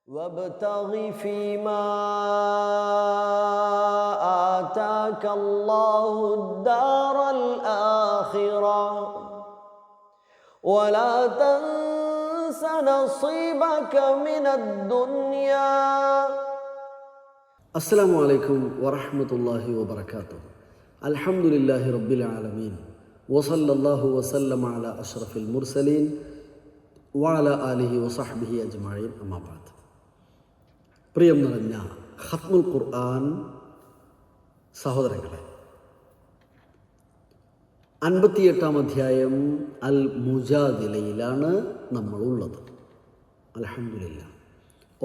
وابتغ فيما آتاك الله الدار الآخرة ولا تنس نصيبك من الدنيا. അസ്സലാമു അലൈക്കും വറഹ്മത്തുള്ളാഹി വബറകാതുഹു. അൽഹംദുലില്ലാഹി റബ്ബിൽ ആലമീൻ വസല്ലല്ലാഹു വസല്ലമ അലാ അഷ്റഫിൽ മുർസലീൻ വഅലാ ആലിഹി വസഹ്ബിഹി അജ്മഈൻ. അമ്മാ ബഅദ്. പ്രിയം നിറഞ്ഞ ഖത്മുൽ ഖുർആൻ സഹോദരങ്ങളെ, 58-ാം അധ്യായം അൽ മുജാദിലയിലാണ് നമ്മളുള്ളത്. അൽഹംദുലില്ലാ.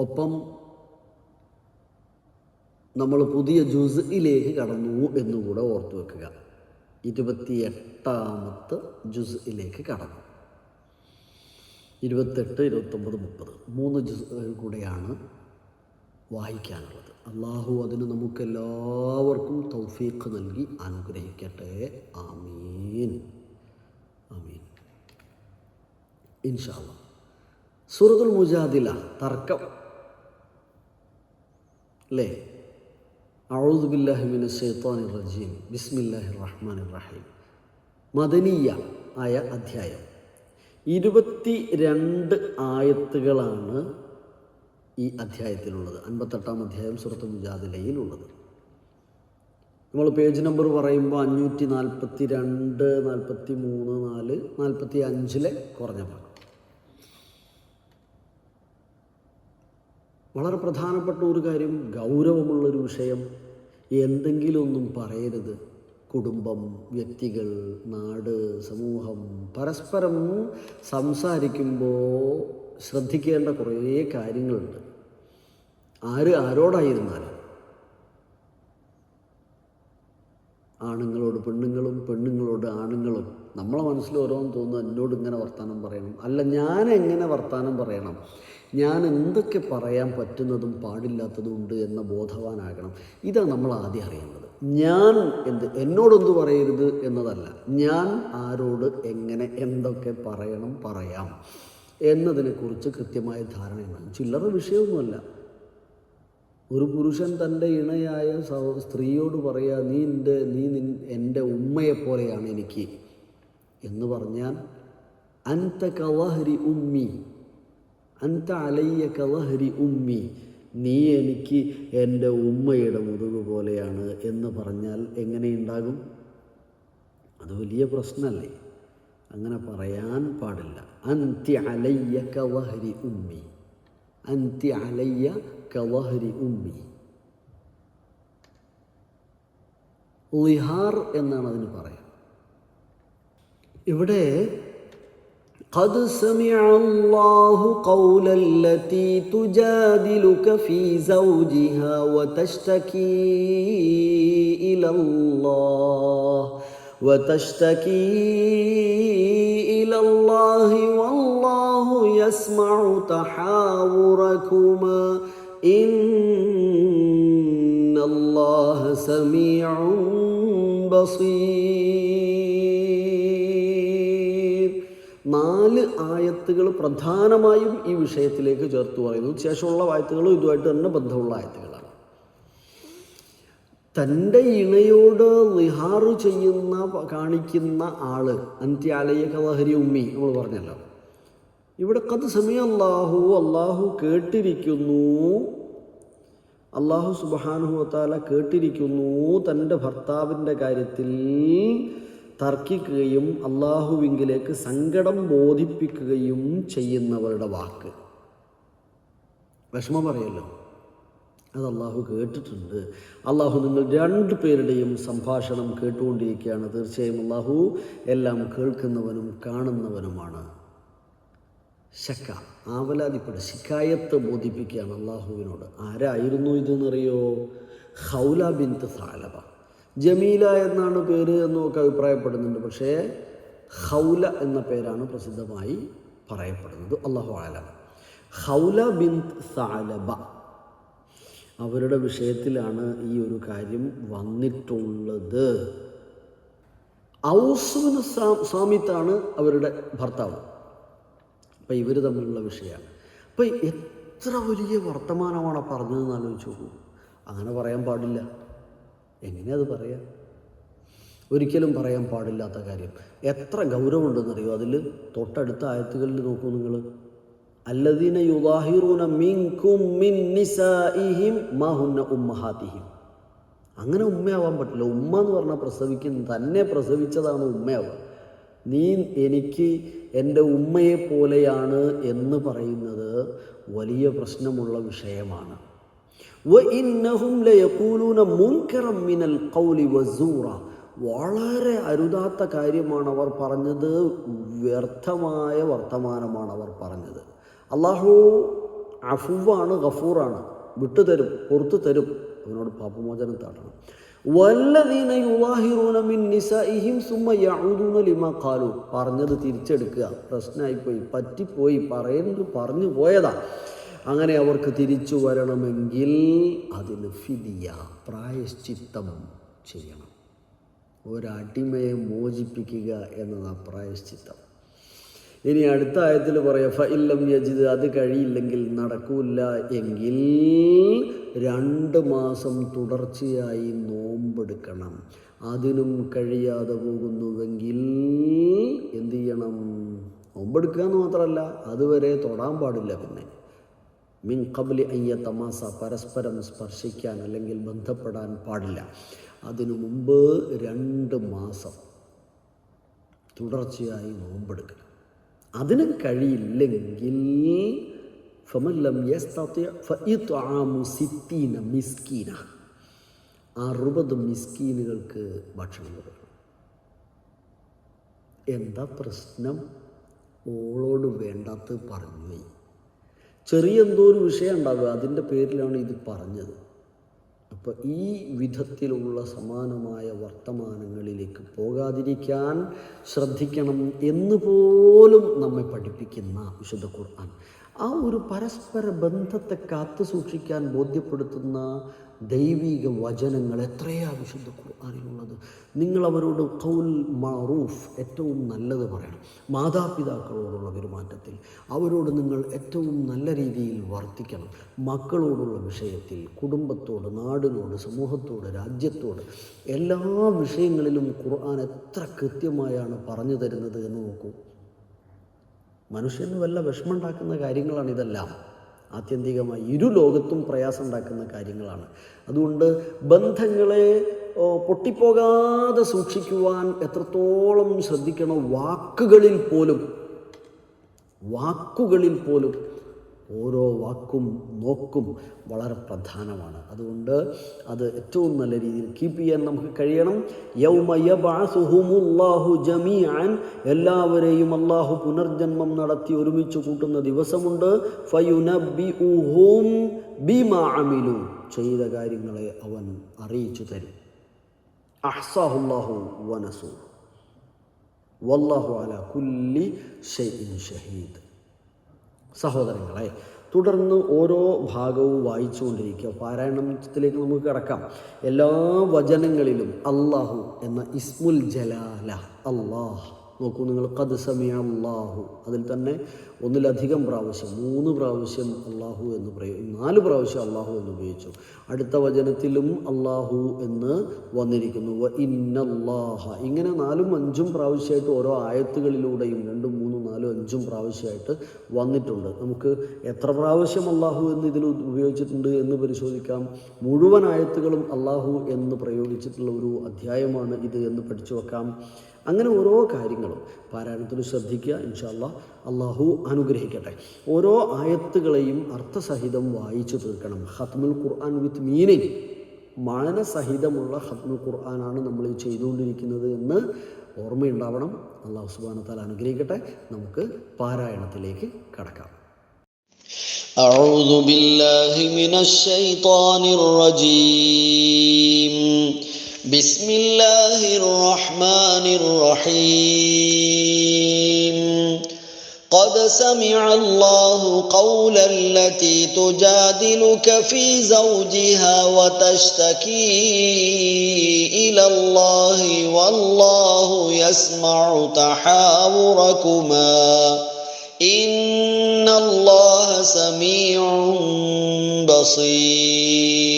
ഒപ്പം നമ്മൾ പുതിയ ജുസ്ഇലേക്ക് കടന്നു എന്നുകൂടെ ഓർത്തു വെക്കുക. 28-ാമത്തെ ജുസ്ഇലേക്ക് കടന്നു. 28, 29, 30 3 ജുസ്ഉകൾ കൂടെയാണ് വായിക്കാനുള്ളത്. അള്ളാഹു അതിന് നമുക്കെല്ലാവർക്കും തൗഫീഖ് നൽകി അനുഗ്രഹിക്കട്ടെ. ആമീൻ ആമീൻ ഇൻഷാ അല്ലാഹ്. സൂറത്തുൽ മുജാദില, തർക്കം അല്ലേ? അഊദു ബില്ലാഹി മിനശ് ശൈത്വാനിർ റജീം. ബിസ്മില്ലാഹിർ റഹ്മാനിർ റഹീം. മദനിയ ആയ അധ്യായം. 22 ആയത്തുകളാണ് ഈ അധ്യായത്തിലുള്ളത്. 58-ാം അധ്യായം സൂറത്തുൽ മുജാദിലയിലുള്ളത്. നമ്മൾ പേജ് നമ്പർ പറയുമ്പോൾ 542, 43, 4, 45 കുറഞ്ഞ ഭാഗം. വളരെ പ്രധാനപ്പെട്ട ഒരു കാര്യം, ഗൗരവമുള്ളൊരു വിഷയം. എന്തെങ്കിലും ഒന്നും പറയരുത്. കുടുംബം, വ്യക്തികൾ, നാട്, സമൂഹം പരസ്പരം സംസാരിക്കുമ്പോൾ ശ്രദ്ധിക്കേണ്ട കുറേ കാര്യങ്ങളുണ്ട്. ആരോടായിരുന്നാലും, ആണുങ്ങളോട് പെണ്ണുങ്ങളും, പെണ്ണുങ്ങളോട് ആണുങ്ങളും. നമ്മളെ മനസ്സിൽ ഓരോന്ന് തോന്നുന്നു, എന്നോട് ഇങ്ങനെ വർത്തമാനം പറയണം, അല്ല ഞാൻ എങ്ങനെ വർത്തമാനം പറയണം, ഞാൻ എന്തൊക്കെ പറയാൻ പറ്റുന്നതും പാടില്ലാത്തതും ഉണ്ട് എന്ന ബോധവാനാകണം. ഇതാണ് നമ്മൾ ആദ്യം അറിയേണ്ടത്. ഞാൻ എന്നോടൊന്ന് പറയരുത് എന്നതല്ല, ഞാൻ ആരോട് എങ്ങനെ എന്തൊക്കെ പറയാം എന്നതിനെക്കുറിച്ച് കൃത്യമായ ധാരണയാണ്. ചില്ലറ വിഷയമൊന്നുമല്ല. ഒരു പുരുഷൻ തൻ്റെ ഇണയായ സ്ത്രീയോട് പറയാ, നീ എൻ്റെ ഉമ്മയെപ്പോലെയാണ് എനിക്ക് എന്ന് പറഞ്ഞാൽ, അൻത കവഹരി ഉമ്മി, അൻത അലയ്യ കവഹരി ഉമ്മി, നീ എനിക്ക് എൻ്റെ ഉമ്മയുടെ മുതുക് പോലെയാണ് എന്ന് പറഞ്ഞാൽ എങ്ങനെയുണ്ടാകും? അത് വലിയ പ്രശ്നമല്ലേ? അങ്ങനെ പറയാൻ പാടില്ല. അൻതി അലയ്യ കവഹരി ഉമ്മി, അൻതി അലയ്യ കവഹരി ഉമ്മി. ളിഹാർ എന്നാണ് അതിന് പറയാം. ഇവിടെ قد سمع الله قول التي تجادلك في زوجها وتشتكي إلى الله والله يسمع تحاوركما إن الله سميع بصير. 4 ആയത്തുകൾ പ്രധാനമായും ഈ വിഷയത്തിലേക്ക് ചേർത്ത് പറയുന്നു. ശേഷമുള്ള ആയത്തുകളും ഇതുമായിട്ട് തന്നെ ബന്ധമുള്ള ആയത്തുകളാണ്. തൻ്റെ ഇണയോട് ളിഹാറ് കാണിക്കുന്ന ആള്, അൻതി അലയ്യ കവഹരി ഉമ്മി, നമ്മൾ പറഞ്ഞല്ലോ. ഇവിടെ ഖദ് സമിഅ അല്ലാഹു കേട്ടിരിക്കുന്നു, അല്ലാഹു സുബ്ഹാനഹു വതആല കേട്ടിരിക്കുന്നു തൻ്റെ ഭർത്താവിൻ്റെ കാര്യത്തിൽ തർക്കിക്കുകയും അള്ളാഹുവിങ്കിലേക്ക് സങ്കടം ബോധിപ്പിക്കുകയും ചെയ്യുന്നവരുടെ വാക്ക്. വിഷമം പറയല്ലോ, അത് അള്ളാഹു കേട്ടിട്ടുണ്ട്. അള്ളാഹു നിങ്ങൾ 2 പേരുടെയും സംഭാഷണം കേട്ടുകൊണ്ടിരിക്കുകയാണ്. തീർച്ചയായും അള്ളാഹു എല്ലാം കേൾക്കുന്നവനും കാണുന്നവനുമാണ്. ശക്ക, ആവലാതിപ്പെട്ട് ശിക്കായത്ത് ബോധിപ്പിക്കുകയാണ് അള്ളാഹുവിനോട്. ആരായിരുന്നു ഇതെന്നറിയോ? ഖൗല ബിൻത് സാലബ. ജമീല എന്നാണ് പേര് എന്നൊക്കെ അഭിപ്രായപ്പെടുന്നുണ്ട്. പക്ഷേ ഖൗല എന്ന പേരാണ് പ്രസിദ്ധമായി പറയപ്പെടുന്നത്. അല്ലാഹു അഅലം. ഖൗല ബിൻത് സാലബ, അവരുടെ വിഷയത്തിലാണ് ഈ ഒരു കാര്യം വന്നിട്ടുള്ളത്. ഔസ് ബിൻ സാമിത്താണ് അവരുടെ ഭർത്താവ്. അപ്പം ഇവർ തമ്മിലുള്ള വിഷയമാണ്. അപ്പം എത്ര വലിയ വർത്തമാനമാണ് പറഞ്ഞതെന്ന് ആലോചിച്ച് നോക്കൂ. അങ്ങനെ പറയാൻ പാടില്ല. എങ്ങനെയാ അത് പറയാം? ഒരിക്കലും പറയാൻ പാടില്ലാത്ത കാര്യം. എത്ര ഗൗരവമുണ്ടെന്നറിയോ അതിൽ? തൊട്ടടുത്ത ആയത്തുകളിൽ നോക്കൂ നിങ്ങൾ. അല്ലദീന യുദാഹിറൂന മിൻകും മിൻ നിസാഇഹിം മാ ഹുന്ന ഉമ്മഹാതിഹിം. അങ്ങനെ ഉമ്മയാവാൻ പറ്റില്ല. ഉമ്മ എന്ന് പറഞ്ഞാൽ പ്രസവിക്കുന്ന, തന്നെ പ്രസവിച്ചതാണ് ഉമ്മയാവുക. നീ എനിക്ക് എൻ്റെ ഉമ്മയെ പോലെയാണ് എന്ന് പറയുന്നത് വലിയ പ്രശ്നമുള്ള വിഷയമാണ്. വഇന്നഹും ലയഖൂലൂന മുൻകറൻ മിനൽ ഖൗലി വസൂറ. വളരെ അരുതാത്ത കാര്യമാണ് അവർ പറഞ്ഞത്, വ്യർത്ഥമായ വർത്തമാനമാണ് അവർ പറഞ്ഞത്. അള്ളാഹു അഫുവാണ്, ഗഫൂറാണ്, വിട്ടുതരും, പുറത്തു തരും. അവനോട് പാപമോചനം താട്ടണം. വല്ലദീന യുദാഹിറൂന മിൻ നിസാഇഹിം സുമ്മ യഊദൂന ലിമാ ഖാലു. പറഞ്ഞത് തിരിച്ചെടുക്കുക. പ്രശ്നമായിപ്പോയി, പറ്റിപ്പോയി, പറഞ്ഞു പോയതാ. അങ്ങനെ അവർക്ക് തിരിച്ചു വരണമെങ്കിൽ അതിന് ഫിദിയ, പ്രായശ്ചിത്തം ചെയ്യണം. ഒരടിമയെ മോചിപ്പിക്കുക എന്നതാണ് പ്രായശ്ചിത്തം. ഇനി അടുത്ത ആയത്തിൽ പറയാം, ഫഇല്ലം യജിദ്, അത് കഴിയില്ലെങ്കിൽ, നടക്കൂല എങ്കിൽ 2 മാസം തുടർച്ചയായി നോമ്പെടുക്കണം. അതിനും കഴിയാതെ പോകുന്നുവെങ്കിൽ എന്തു ചെയ്യണം? നോമ്പെടുക്കുക എന്ന് മാത്രമല്ല, അതുവരെ തൊടാൻ പാടില്ല. പിന്നെ മിൻ ഖബ്ലി അയ്യ തമാസ, പരസ്പരം സ്പർശിക്കാൻ അല്ലെങ്കിൽ ബന്ധപ്പെടാൻ പാടില്ല. അതിനു മുമ്പ് 2 മാസം തുടർച്ചയായി നോമ്പെടുക്കണം. അതിന് കഴിയില്ലെങ്കിൽ ഫമല്ലം യസ്തതി ഫഇത്ആമു 60 മിസ്കീന, 60 മിസ്കീനുകൾക്ക് ഭക്ഷണം കൊടുക്കണം. എന്താ പ്രശ്നം? ഓളോട് വേണ്ടാത്തത് പറഞ്ഞു. ചെറിയ എന്തോ ഒരു വിഷയം ഉണ്ടാവുക, അതിൻ്റെ പേരിലാണ് ഇത് പറഞ്ഞത്. അപ്പോൾ ഈ വിധത്തിലുള്ള സമാനമായ വർത്തമാനങ്ങളിലേക്ക് പോകാതിരിക്കാൻ ശ്രദ്ധിക്കണം എന്ന് പോലും നമ്മെ പഠിപ്പിക്കുന്ന വിശുദ്ധ ഖുർആൻ. ആ ഒരു പരസ്പര ബന്ധത്തെ കാത്തു സൂക്ഷിക്കാൻ ബോധ്യപ്പെടുത്തുന്ന ദൈവിക വചനങ്ങൾ എത്രയാ വിശുദ്ധ ഖുർആനിലുള്ളത്. നിങ്ങൾ അവരോട് ഖൗൽ മഅറൂഫ്, ഏറ്റവും നല്ലത് പറയണം. മാതാപിതാക്കളോടുള്ള പെരുമാറ്റത്തിൽ അവരോട് നിങ്ങൾ ഏറ്റവും നല്ല രീതിയിൽ വർത്തിക്കണം. മക്കളോടുള്ള വിഷയത്തിൽ, കുടുംബത്തോട്, നാടിനോട്, സമൂഹത്തോട്, രാജ്യത്തോട്, എല്ലാ വിഷയങ്ങളിലും ഖുർആൻ എത്ര കൃത്യമായാണ് പറഞ്ഞു തരുന്നത് എന്ന് നോക്കൂ. മനുഷ്യന് വല്ല വിഷമമുണ്ടാക്കുന്ന കാര്യങ്ങളാണ് ഇതെല്ലാം. ആത്യന്തികമായി ലോകത്തും പ്രയാസം ഉണ്ടാക്കുന്ന കാര്യങ്ങളാണ്. അതുകൊണ്ട് ബന്ധങ്ങളെ പൊട്ടിപ്പോകാതെ സൂക്ഷിക്കുവാൻ എത്രത്തോളം ശ്രദ്ധിക്കണം. വാക്കുകളിൽ പോലും ഓരോ വാക്കും നോക്കും വളരെ പ്രധാനമാണ്. അതുകൊണ്ട് അത് ഏറ്റവും നല്ല രീതിയിൽ കീപ്പ് ചെയ്യാൻ നമുക്ക് കഴിയണം. യൗമ യബ്അസുഹുമുല്ലാഹു ജമീഅൻ, എല്ലാവരെയും അല്ലാഹു പുനർജന്മം നടത്തി ഒരുമിച്ച് കൂട്ടുന്ന ദിവസമുണ്ട്. ഫയുനബ്ബിഉഹും ബിമാ അമിലു, ചെയ്ത കാര്യങ്ങളെ അവൻ അറിയിച്ചു തരും. അഹ്സാഹുല്ലാഹു വനസൂ വല്ലാഹു അലാ കുല്ലി ഷൈഇൻ ഷഹീദ്. സഹോദരങ്ങളെ, തുടർന്ന് ഓരോ ഭാഗവും വായിച്ചുകൊണ്ടിരിക്കുക. പാരായണത്തിലേക്ക് നമുക്ക് കിടക്കാം. എല്ലാ വചനങ്ങളിലും അല്ലാഹു എന്ന ഇസ്മുൽ ജലാല, അല്ലാഹ് നോക്കൂ നിങ്ങൾ. ഖദ് സമിഅ അല്ലാഹു, അതിൽ തന്നെ ഒന്നിലധികം പ്രാവശ്യം, 3 പ്രാവശ്യം അല്ലാഹു എന്ന് 4 പ്രാവശ്യം അല്ലാഹു എന്ന് ഉപയോഗിച്ചു. അടുത്ത വചനത്തിലും അല്ലാഹു എന്ന് വന്നിരിക്കുന്നു. വ ഇന്നല്ലാഹ, ഇങ്ങനെ 4ഉം 5ഉം പ്രാവശ്യമായിട്ട് ഓരോ ആയത്തുകളിലൂടെയും 2, 3, 4, 5 പ്രാവശ്യമായിട്ട് വന്നിട്ടുണ്ട്. നമുക്ക് എത്ര പ്രാവശ്യം അല്ലാഹു എന്ന് ഇതിൽ ഉപയോഗിച്ചിട്ടുണ്ട് എന്ന് പരിശോധിക്കാം. മുഴുവൻ ആയത്തുകളും അല്ലാഹു എന്ന് പ്രയോഗിച്ചിട്ടുള്ള ഒരു അധ്യായമാണ് ഇത് എന്ന് പഠിച്ചു വെക്കാം. അങ്ങനെ ഓരോ കാര്യങ്ങളും പാരായണത്തിൽ ശ്രദ്ധിക്കുക. ഇൻഷാ അല്ലാഹ് അല്ലാഹു അനുഗ്രഹിക്കട്ടെ. ഓരോ ആയത്തുകളെയും അർത്ഥസഹിതം വായിച്ചു തീർക്കണം. ഖത്മുൽ ഖുർആൻ വിത്ത് മീനിങ്, മാനസഹിതമുള്ള ഖത്മുൽ ഖുർആനാണ് നമ്മൾ ചെയ്തുകൊണ്ടിരിക്കുന്നത് എന്ന് ഓർമ്മയുണ്ടാവണം. അല്ലാഹു സുബ്ഹാനഹു വ തആല അനുഗ്രഹിക്കട്ടെ. നമുക്ക് പാരായണത്തിലേക്ക് കടക്കാം. അഊദു ബില്ലാഹി മിനശ് ശൈത്വാനിർ റജീം. ബിസ്മില്ലാഹിർ റഹ്മാനിർ റഹീം. قد سمع الله قول التي تجادلك في زوجها وتشتكي إلى الله والله يسمع تحاوركما إن الله سميع بصير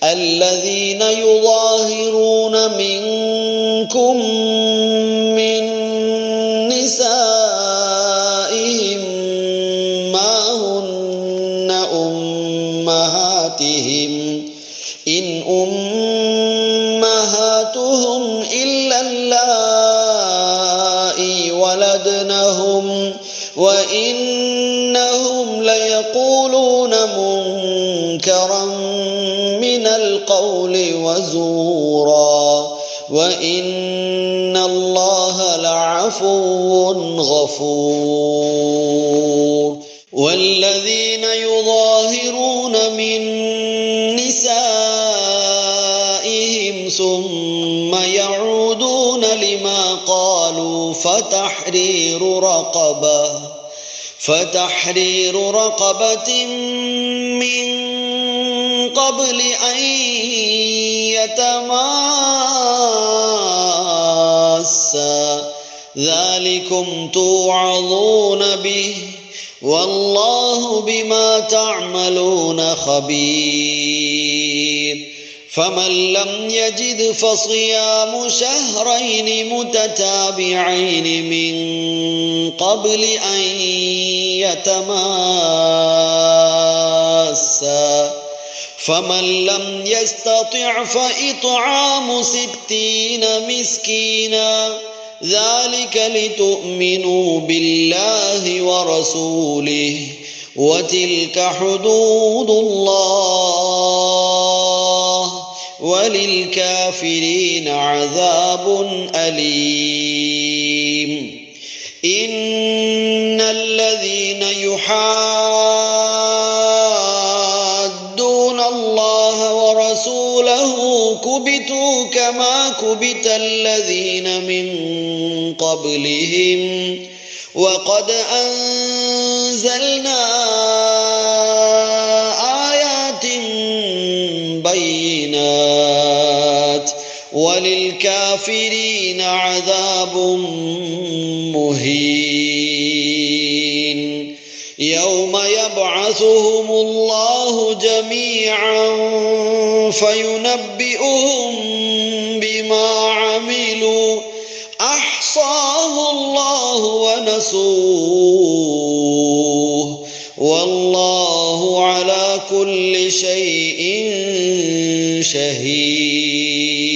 الذين يظاهرون منكم من نسائهم ما هن أمهاتهم إن أمهاتهم إلا اللائي ولدنهم وإنهم ليقولون منكرا من القول وزورا وإن الله لعفو غفور والذين يظاهرون من نسائهم ثم يعودون لما قالوا فتحرير رقبة من قبل أن يتماسا ذلكم توعظون به والله بما تعملون خبير فمن لم يجد فصيام شهرين متتابعين من قبل أن يتماسا فمن لم يستطع فإطعام 60 مسكينا ذلك لتؤمنوا بالله ورسوله وتلك حدود الله وللكافرين عذاب أليم إن الذين يحادون الله ورسوله كبتوا كما كبت الذين من قبلهم وقد أنزلنا آيات بينات وللكافرين عذاب مهين يوم يبعثهم الله جميعا فينبئهم بما عملوا أحصاه الله ونسوه والله على كل شيء شهيد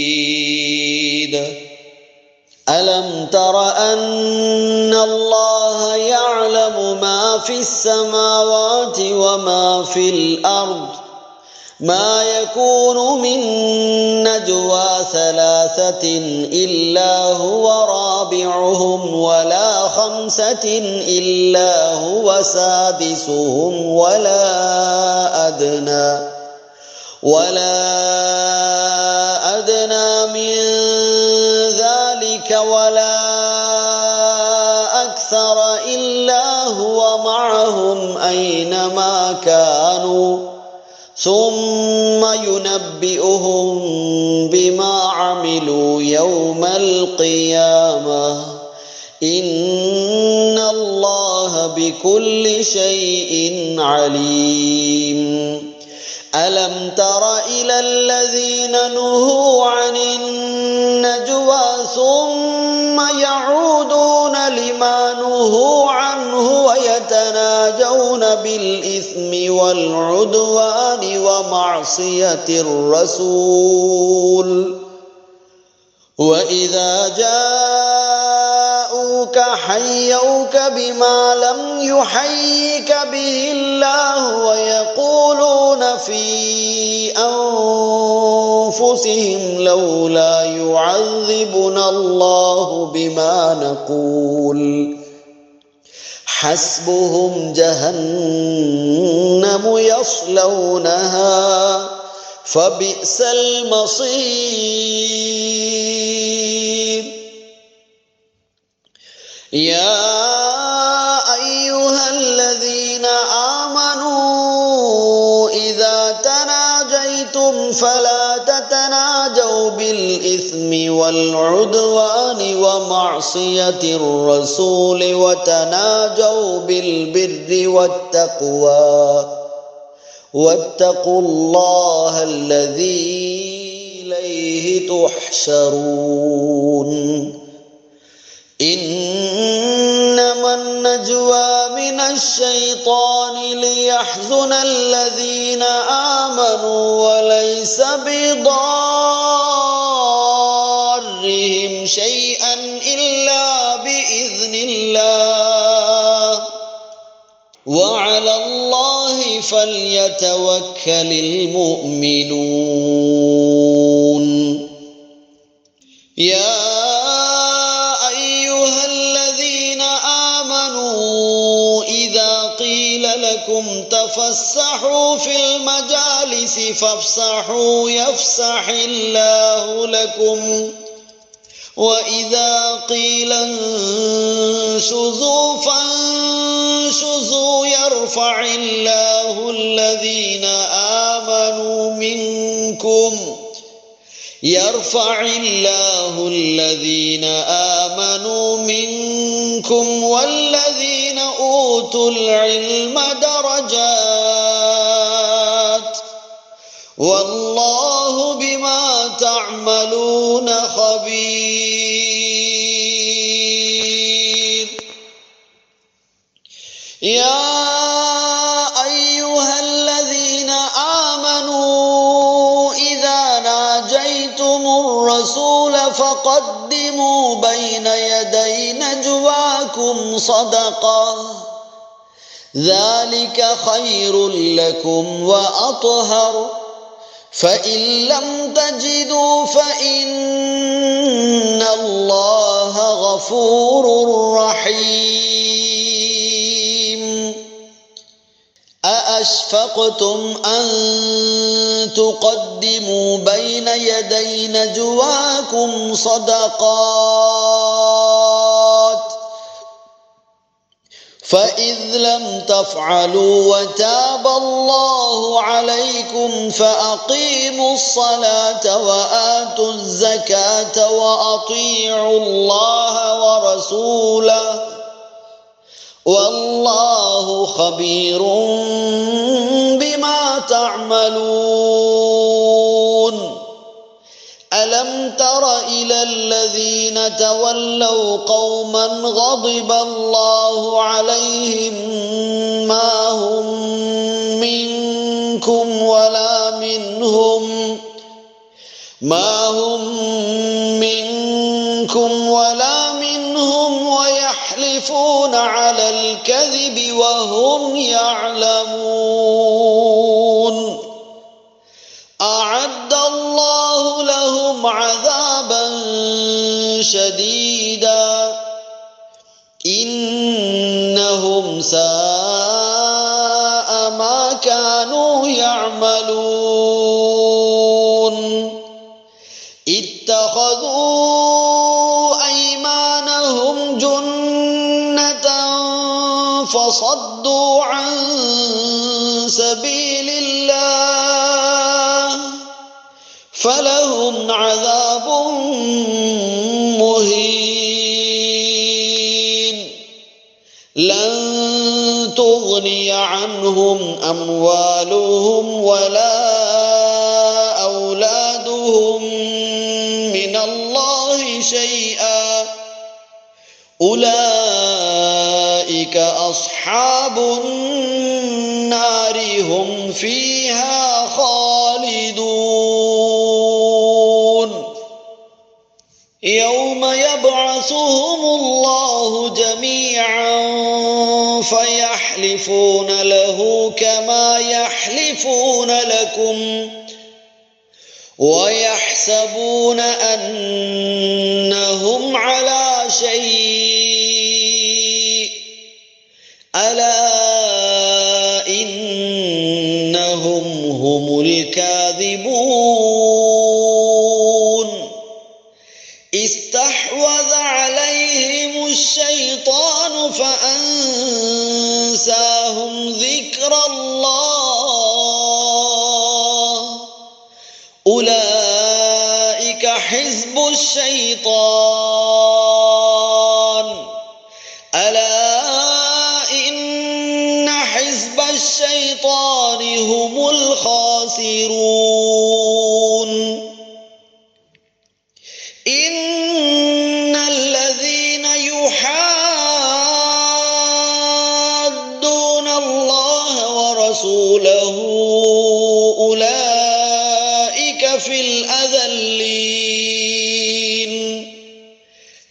ألم تر أن الله يعلم ما في السماوات وما في الأرض ما يكون من نجوى 3 إلا هو رابعهم ولا 5 إلا هو سادسهم ولا أدنى من ذلك ولا أكثر إلا هو معهم أينما كانوا ثم ينبئهم بما عملوا يوم القيامة إن الله بكل شيء عليم ألم تر إلى الذين نهوا عن النجوى ثم يعودون لما نهوا عنه ويتناجون بالإثم والعدوان ومعصية الرسول وإذا جاءوك حيوك بما لم يحيك به الله ويقولون في أنفسهم لولا يعذبنا الله بما نقول حسبهم جهنم يصلونها فبئس المصير يا أيها الذين آمنوا إذا تناجيتم فلا تتناجوا بالإثم والعدوان ومعصية الرسول وتناجوا بالبر والتقوى واتقوا الله الذي إليه تحشرون إنما النجوى من الشيطان ليحزن الذين آمنوا وليس بضارهم شيئا إلا بإذن الله وعلى الله فليتوكل المؤمنون يا أيها الذين آمنوا إذا قيل لكم تفسحوا في المجالس فافسحوا يفسح الله لكم وإذا قيل انشزوا فانشزوا يرفع الله الذين آمنوا منكم والذين أوتوا العلم درجات والله بما تعملون خبير يا أيها الذين آمنوا إذا ناجيتم الرسول فقدموا بين يدي نجواكم صدقة ذلك خير لكم وأطهر فإن لم تجدوا فإن الله غفور رحيم أأشفقتم أن تقدموا بين يدي نجواكم صدقات فإذ لم تفعلوا وتاب الله عليكم فأقيموا الصلاة وآتوا الزكاة وأطيعوا الله ورسوله والله خبير بما تعملون ألم تر إلى الذين تولوا قوما غضب الله عليهم ما هم منكم ولا منهم ويحلفون على الكذب وهم يعلمون أعد الله لهم عذابا شديدا إنهم ساء ما كانوا يعملون اتخذوا أيمانهم جنة فصدوا عن سبيل الله فلهم عذاب مهين لن تغني عنهم أموالهم ولا أولادهم من الله شيئا أولئك أصحاب النار هم فيها خالدون يوم يبعثهم الله جميعا فيحلفون له كما يحلفون لكم ويحسبون أنهم على شيء ألا إنهم هم الكاذبون استحوذ عليهم الشيطان فأنساهم ذكر الله حزب الشيطان ألا إن حزب الشيطان هم الخاسرون إن الذين يحادون الله ورسوله أولئك في الأذلين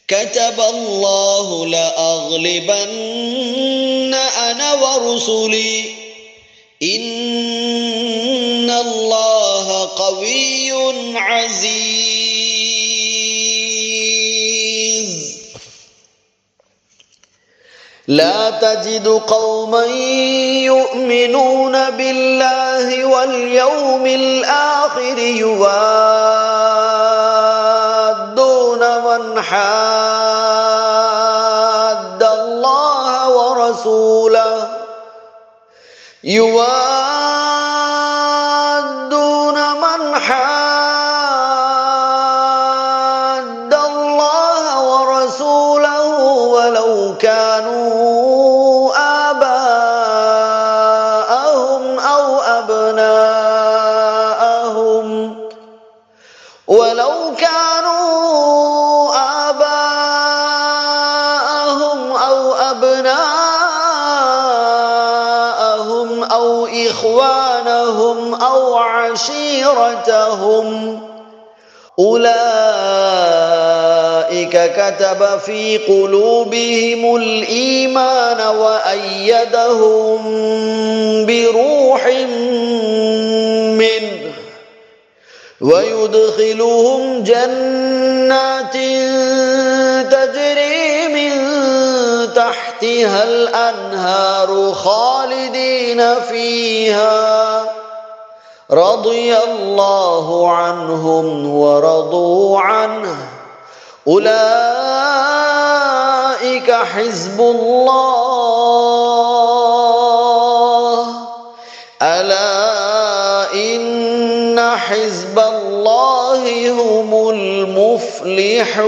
كتب الله لأغلبن أنا ورسلي إن الله قوي عزيز لا تجد قوما يؤمنون بالله واليوم الآخر يوادون من حاد الله ورسوله يوادون من حاد الله ورسوله ولو كانوا آباءهم أو أبناءهم أو إخوانهم أو عشيرتهم أولئك كتب في قلوبهم الإيمان وأيدهم بروح منه ويدخلهم جنات تجري من تحتها الأنهار خالدين فيها رضي الله عنهم ورضوا عنه أولئك حزب الله ألا إن حزب الله هم المفلحون